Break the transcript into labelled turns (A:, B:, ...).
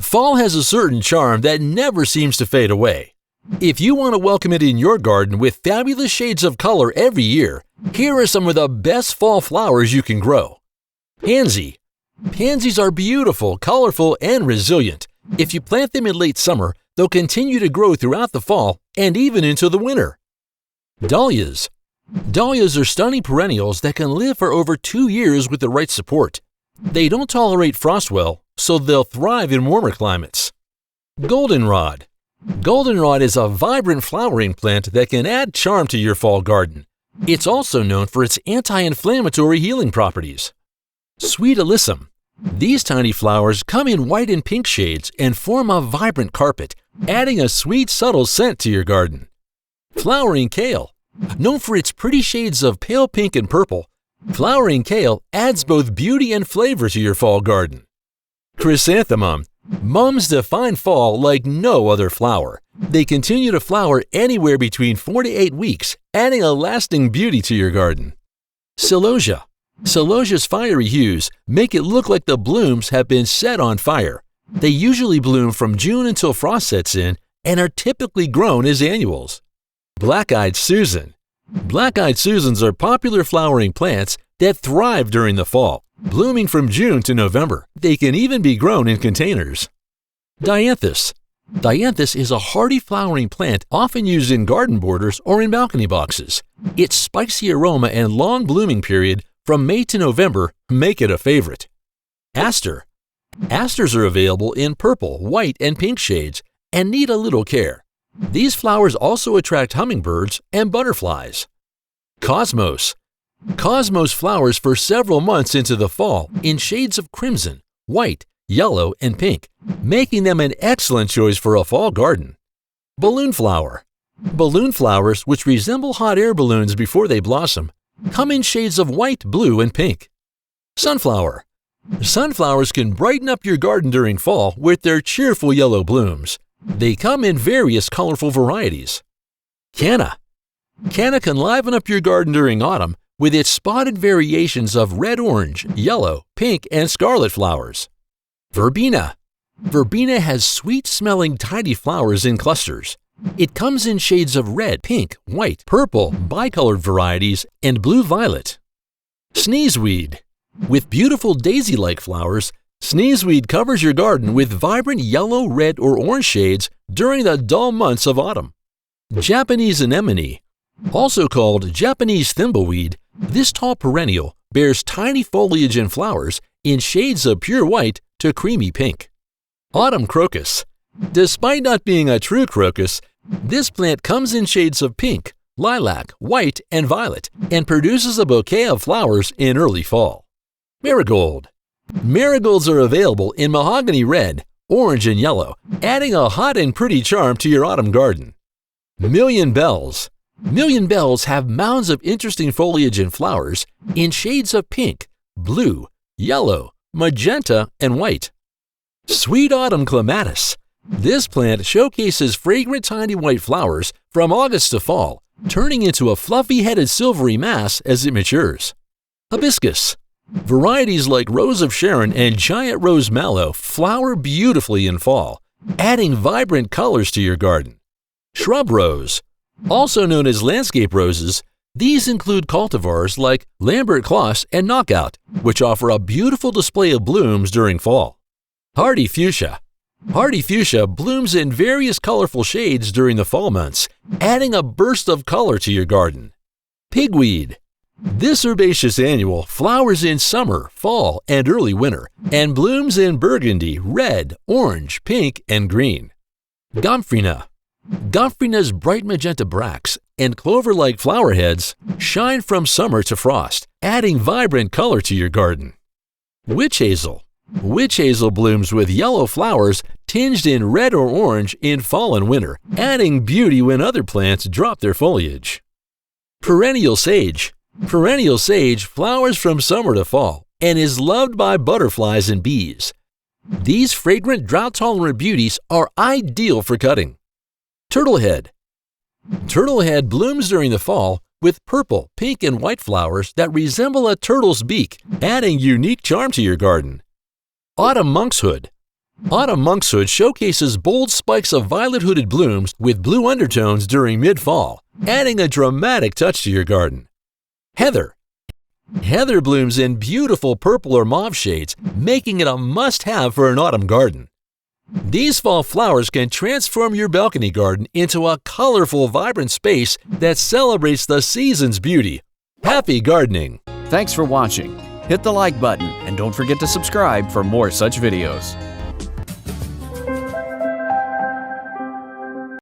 A: Fall has a certain charm that never seems to fade away. If you want to welcome it in your garden with fabulous shades of color every year, here are some of the best fall flowers you can grow. Pansy. Pansies are beautiful, colorful, and resilient. If you plant them in late summer, they'll continue to grow throughout the fall and even into the winter. Dahlias. Dahlias are stunning perennials that can live for over 2 years with the right support. They don't tolerate frost well, so they'll thrive in warmer climates. Goldenrod. Goldenrod is a vibrant flowering plant that can add charm to your fall garden. It's also known for its anti-inflammatory healing properties. Sweet Alyssum. These tiny flowers come in white and pink shades and form a vibrant carpet, adding a sweet, subtle scent to your garden. Flowering kale. Known for its pretty shades of pale pink and purple, flowering kale adds both beauty and flavor to your fall garden. Chrysanthemum. Mums define fall like no other flower. They continue to flower anywhere between 4 to 8 weeks, adding a lasting beauty to your garden. Celosia. Celosia's fiery hues make it look like the blooms have been set on fire. They usually bloom from June until frost sets in and are typically grown as annuals. Black-eyed Susan. Black-eyed Susans are popular flowering plants that thrive during the fall, blooming from June to November. They can even be grown in containers. Dianthus. Dianthus is a hardy flowering plant often used in garden borders or in balcony boxes. Its spicy aroma and long blooming period from May to November make it a favorite. Aster. Asters are available in purple, white, and pink shades and need a little care. These flowers also attract hummingbirds and butterflies. Cosmos. Cosmos flowers for several months into the fall in shades of crimson, white, yellow, and pink, making them an excellent choice for a fall garden. Balloon flower. Balloon flowers, which resemble hot air balloons before they blossom, come in shades of white, blue, and pink. Sunflower. Sunflowers can brighten up your garden during fall with their cheerful yellow blooms. They come in various colorful varieties. Canna. Canna can liven up your garden during autumn with its spotted variations of red, orange, yellow, pink, and scarlet flowers. Verbena. Verbena has sweet-smelling tiny flowers in clusters. It comes in shades of red, pink, white, purple, bicolored varieties, and blue-violet. Sneezeweed. With beautiful daisy-like flowers, sneezeweed covers your garden with vibrant yellow, red, or orange shades during the dull months of autumn. Japanese anemone. Also called Japanese thimbleweed, this tall perennial bears tiny foliage and flowers in shades of pure white to creamy pink. Autumn crocus. Despite not being a true crocus, this plant comes in shades of pink, lilac, white, and violet, and produces a bouquet of flowers in early fall. Marigold. Marigolds are available in mahogany red, orange, and yellow, adding a hot and pretty charm to your autumn garden. Million bells. Million bells have mounds of interesting foliage and flowers in shades of pink, blue, yellow, magenta, and white. Sweet autumn clematis. This plant showcases fragrant tiny white flowers from August to fall, turning into a fluffy-headed silvery mass as it matures. Hibiscus. Varieties like Rose of Sharon and Giant Rose Mallow flower beautifully in fall, adding vibrant colors to your garden. Shrub rose. Also known as landscape roses, these include cultivars like Lambert Kloss and Knockout, which offer a beautiful display of blooms during fall. Hardy fuchsia. Hardy fuchsia blooms in various colorful shades during the fall months, adding a burst of color to your garden. Pigweed. This herbaceous annual flowers in summer, fall, and early winter, and blooms in burgundy, red, orange, pink, and green. Gomphrena. Gomphrina's bright magenta bracts and clover-like flower heads shine from summer to frost, adding vibrant color to your garden. Witch hazel. Witch hazel blooms with yellow flowers tinged in red or orange in fall and winter, adding beauty when other plants drop their foliage. Perennial sage. Perennial sage flowers from summer to fall and is loved by butterflies and bees. These fragrant, drought-tolerant beauties are ideal for cutting. Turtlehead. Turtlehead blooms during the fall with purple, pink, and white flowers that resemble a turtle's beak, adding unique charm to your garden. Autumn monkshood. Autumn monkshood showcases bold spikes of violet-hooded blooms with blue undertones during mid-fall, adding a dramatic touch to your garden. Heather. Heather blooms in beautiful purple or mauve shades, making it a must-have for an autumn garden. These fall flowers can transform your balcony garden into a colorful, vibrant space that celebrates the season's beauty. Happy gardening!
B: Thanks for watching. Hit the like button and don't forget to subscribe for more such videos.